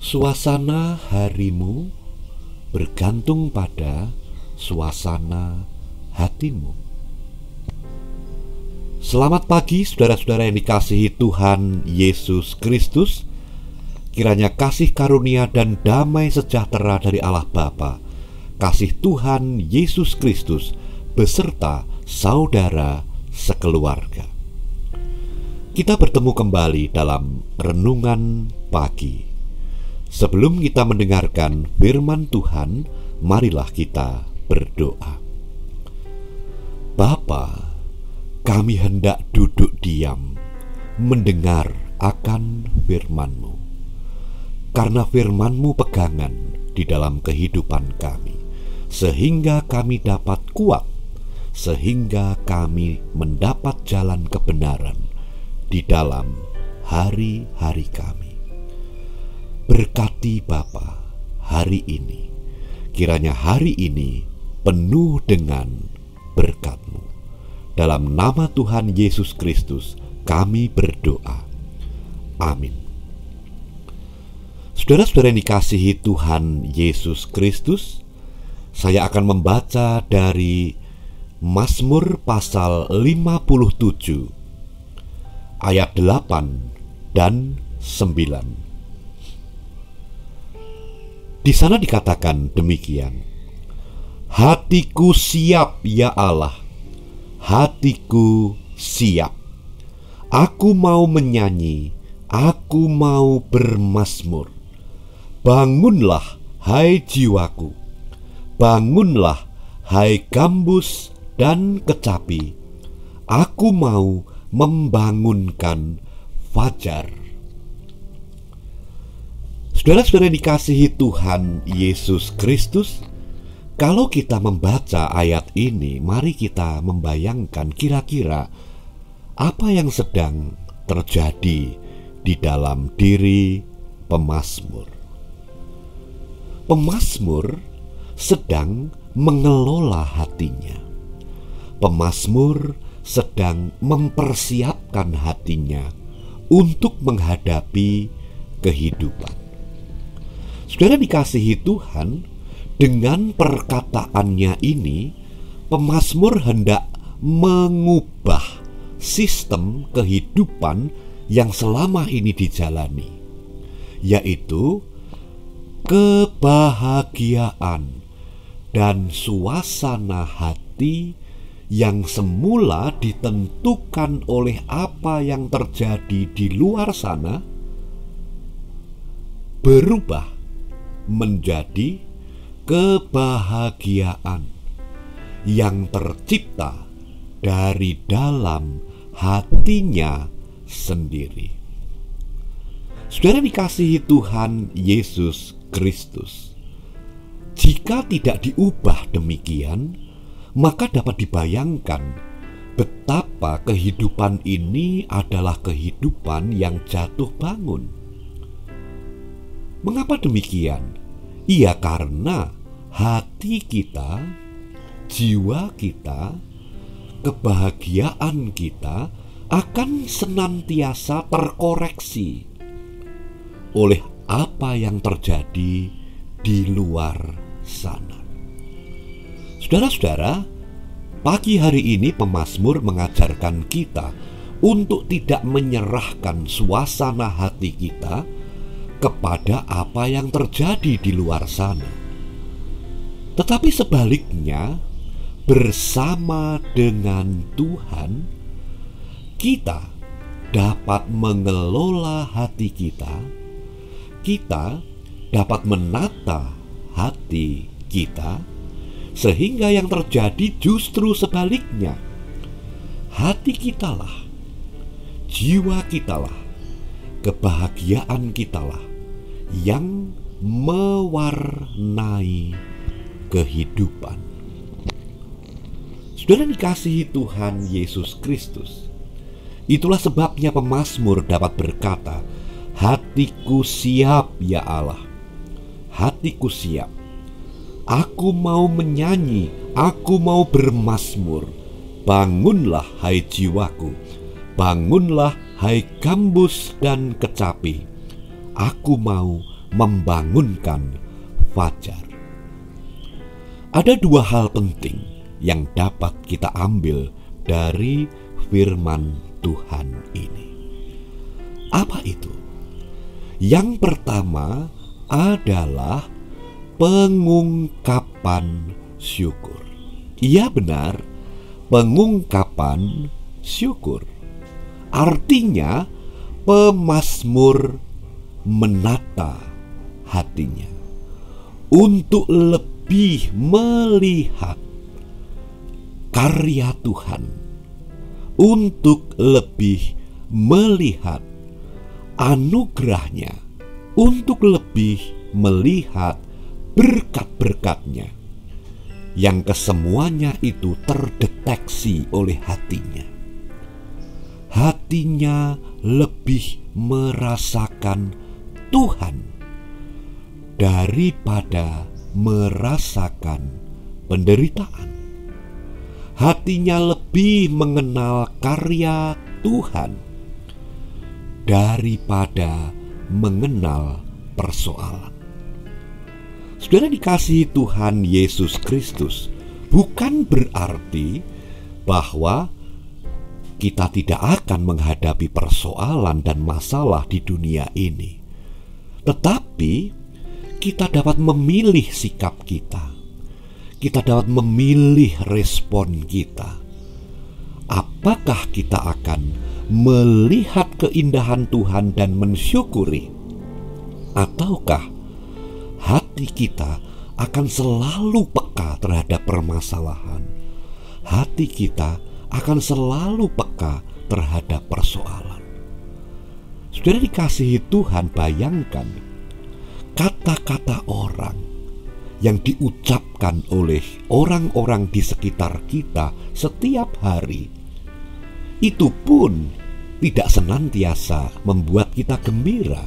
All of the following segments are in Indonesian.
Suasana harimu bergantung pada suasana hatimu. Selamat pagi saudara-saudara yang dikasihi Tuhan Yesus Kristus. Kiranya kasih karunia dan damai sejahtera dari Allah Bapa, kasih Tuhan Yesus Kristus beserta saudara sekeluarga. Kita bertemu kembali dalam renungan pagi. Sebelum kita mendengarkan firman Tuhan, marilah kita berdoa. Bapa, kami hendak duduk diam mendengar akan firman-Mu, karena firman-Mu pegangan di dalam kehidupan kami, sehingga kami dapat kuat, sehingga kami mendapat jalan kebenaran di dalam hari-hari kami. Berkati Bapa hari ini, kiranya hari ini penuh dengan berkat-Mu. Dalam nama Tuhan Yesus Kristus kami berdoa. Amin. Saudara-saudara yang dikasihi Tuhan Yesus Kristus, saya akan membaca dari Mazmur pasal 57 ayat 8 dan 9. Di sana dikatakan demikian: hatiku siap ya Allah, hatiku siap. Aku mau menyanyi, aku mau bermazmur. Bangunlah hai jiwaku, bangunlah hai gambus dan kecapi. Aku mau membangunkan fajar. Saudara-saudara yang dikasihi Tuhan Yesus Kristus, kalau kita membaca ayat ini, mari kita membayangkan kira-kira apa yang sedang terjadi di dalam diri pemazmur. Pemazmur sedang mengelola hatinya. Pemazmur sedang mempersiapkan hatinya untuk menghadapi kehidupan. Saudara dikasihi Tuhan, dengan perkataannya ini, pemazmur hendak mengubah sistem kehidupan yang selama ini dijalani, yaitu kebahagiaan dan suasana hati yang semula ditentukan oleh apa yang terjadi di luar sana berubah menjadi kebahagiaan yang tercipta dari dalam hatinya sendiri. Saudara dikasihi Tuhan Yesus Kristus, jika tidak diubah demikian, maka dapat dibayangkan betapa kehidupan ini adalah kehidupan yang jatuh bangun. Mengapa demikian? Iya, karena hati kita, jiwa kita, kebahagiaan kita akan senantiasa terkoreksi oleh apa yang terjadi di luar sana. Saudara-saudara, pagi hari ini pemazmur mengajarkan kita untuk tidak menyerahkan suasana hati kita kepada apa yang terjadi di luar sana, tetapi sebaliknya, bersama dengan Tuhan, kita dapat mengelola hati kita, kita dapat menata hati kita, sehingga yang terjadi justru sebaliknya. Hati kitalah, jiwa kitalah, kebahagiaan kitalah yang mewarnai kehidupan. Saudara dikasihi Tuhan Yesus Kristus, itulah sebabnya pemazmur dapat berkata, hatiku siap ya Allah, hatiku siap. Aku mau menyanyi, aku mau bermazmur. Bangunlah hai jiwaku, bangunlah hai gambus dan kecapi. Aku mau membangunkan fajar. Ada dua hal penting yang dapat kita ambil dari firman Tuhan ini. Apa itu? Yang pertama adalah pengungkapan syukur. Iya benar, pengungkapan syukur. Artinya pemazmur menata hatinya untuk lebih melihat karya Tuhan, untuk lebih melihat anugerahnya, untuk lebih melihat berkat-berkatnya yang kesemuanya itu terdeteksi oleh hatinya. Hatinya lebih merasakan Tuhan daripada merasakan penderitaan. Hatinya lebih mengenal karya Tuhan daripada mengenal persoalan. Saudara dikasihi Tuhan Yesus Kristus, bukan berarti bahwa kita tidak akan menghadapi persoalan dan masalah di dunia ini. Tetapi kita dapat memilih sikap kita. Kita dapat memilih respon kita. Apakah kita akan melihat keindahan Tuhan dan mensyukuri, ataukah hati kita akan selalu peka terhadap permasalahan? Hati kita akan selalu peka terhadap persoalan. Saudara dikasihi Tuhan, bayangkan kata-kata orang yang diucapkan oleh orang-orang di sekitar kita setiap hari, itu pun tidak senantiasa membuat kita gembira.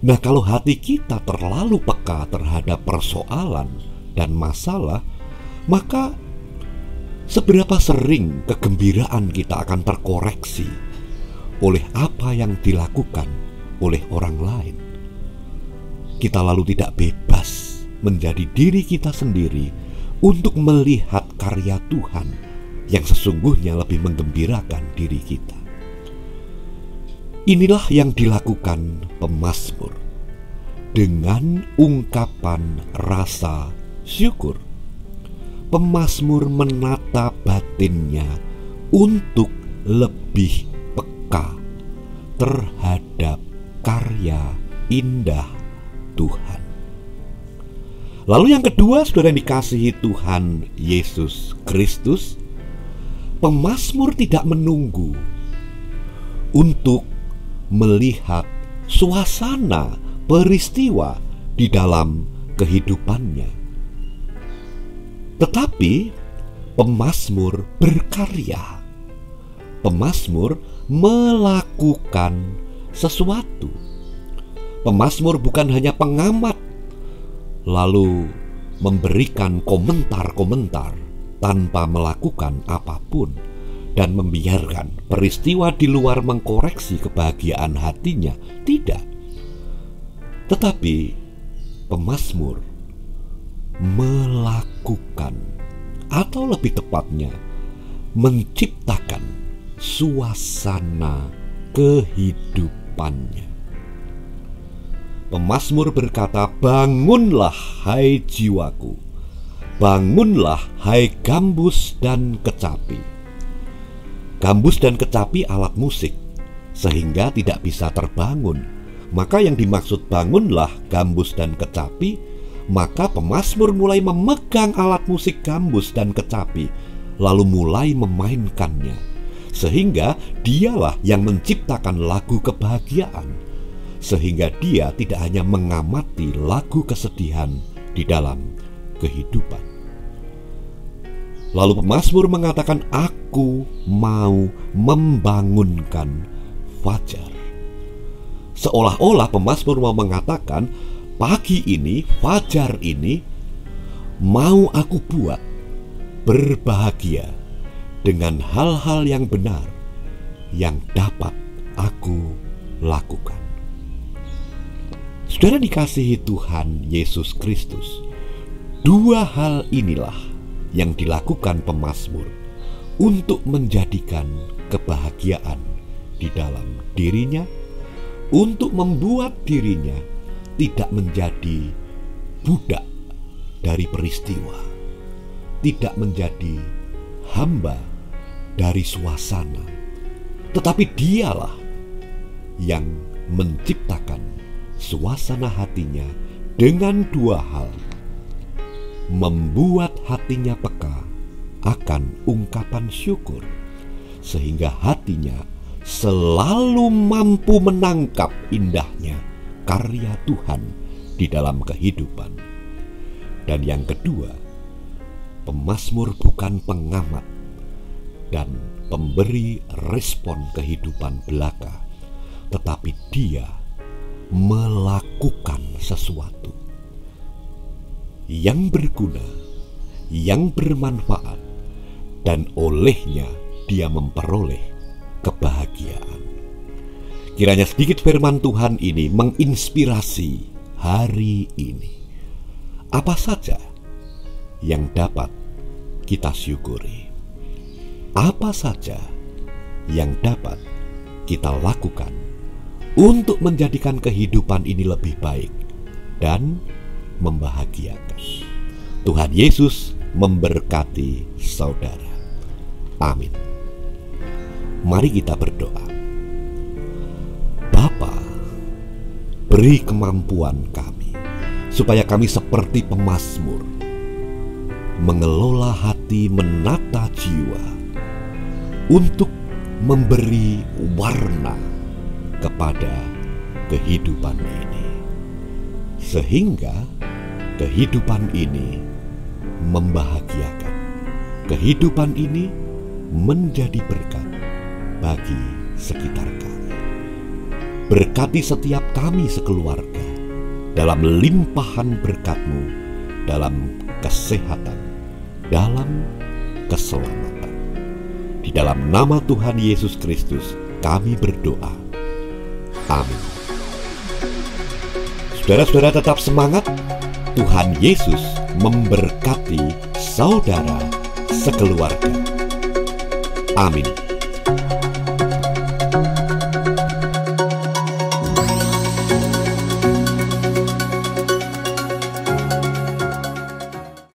Nah, kalau hati kita terlalu peka terhadap persoalan dan masalah, maka seberapa sering kegembiraan kita akan terkoreksi oleh apa yang dilakukan oleh orang lain. Kita lalu tidak bebas menjadi diri kita sendiri untuk melihat karya Tuhan yang sesungguhnya lebih menggembirakan diri kita. Inilah yang dilakukan pemazmur dengan ungkapan rasa syukur. Pemazmur menata batinnya untuk lebih peka terhadap karya indah Tuhan. Lalu yang kedua, saudara yang dikasihi Tuhan Yesus Kristus, pemazmur tidak menunggu untuk melihat suasana peristiwa di dalam kehidupannya. Tetapi pemazmur berkarya. Pemazmur melakukan sesuatu. Pemazmur bukan hanya pengamat lalu memberikan komentar-komentar tanpa melakukan apapun dan membiarkan peristiwa di luar mengkoreksi kebahagiaan hatinya. Tidak. Tetapi pemazmur melakukan, atau lebih tepatnya menciptakan suasana kehidupannya. Pemazmur berkata, "Bangunlah hai jiwaku, bangunlah hai gambus dan kecapi." Gambus dan kecapi alat musik, sehingga tidak bisa terbangun. Maka yang dimaksud bangunlah gambus dan kecapi, maka pemazmur mulai memegang alat musik gambus dan kecapi, lalu mulai memainkannya, sehingga dialah yang menciptakan lagu kebahagiaan. Sehingga dia tidak hanya mengamati lagu kesedihan di dalam kehidupan. Lalu pemazmur mengatakan, "Aku mau membangunkan fajar." Seolah-olah pemazmur mau mengatakan, pagi ini, fajar ini, mau aku buat berbahagia dengan hal-hal yang benar yang dapat aku lakukan. Saudara dikasihi Tuhan Yesus Kristus, dua hal inilah yang dilakukan pemazmur untuk menjadikan kebahagiaan di dalam dirinya, untuk membuat dirinya tidak menjadi budak dari peristiwa, tidak menjadi hamba dari suasana, tetapi dialah yang menciptakan suasana hatinya dengan dua hal: membuat hatinya peka akan ungkapan syukur, sehingga hatinya selalu mampu menangkap indahnya karya Tuhan di dalam kehidupan. Dan yang kedua, pemazmur bukan pengamat dan pemberi respon kehidupan belaka, tetapi dia melakukan sesuatu yang berguna, yang bermanfaat, dan olehnya dia memperoleh kebahagiaan. Kiranya sedikit firman Tuhan ini menginspirasi hari ini. Apa saja yang dapat kita syukuri? Apa saja yang dapat kita lakukan untuk menjadikan kehidupan ini lebih baik dan membahagiakan? Tuhan Yesus memberkati saudara. Amin. Mari kita berdoa. Bapa, beri kemampuan kami supaya kami seperti pemazmur, mengelola hati, menata jiwa untuk memberi warna kepada kehidupan ini, sehingga kehidupan ini membahagiakan, kehidupan ini menjadi berkat bagi sekitar kami. Berkati setiap kami sekeluarga dalam limpahan berkat-Mu, dalam kesehatan, dalam keselamatan. Di dalam nama Tuhan Yesus Kristus kami berdoa. Amin. Saudara-saudara tetap semangat. Tuhan Yesus memberkati saudara sekeluarga. Amin.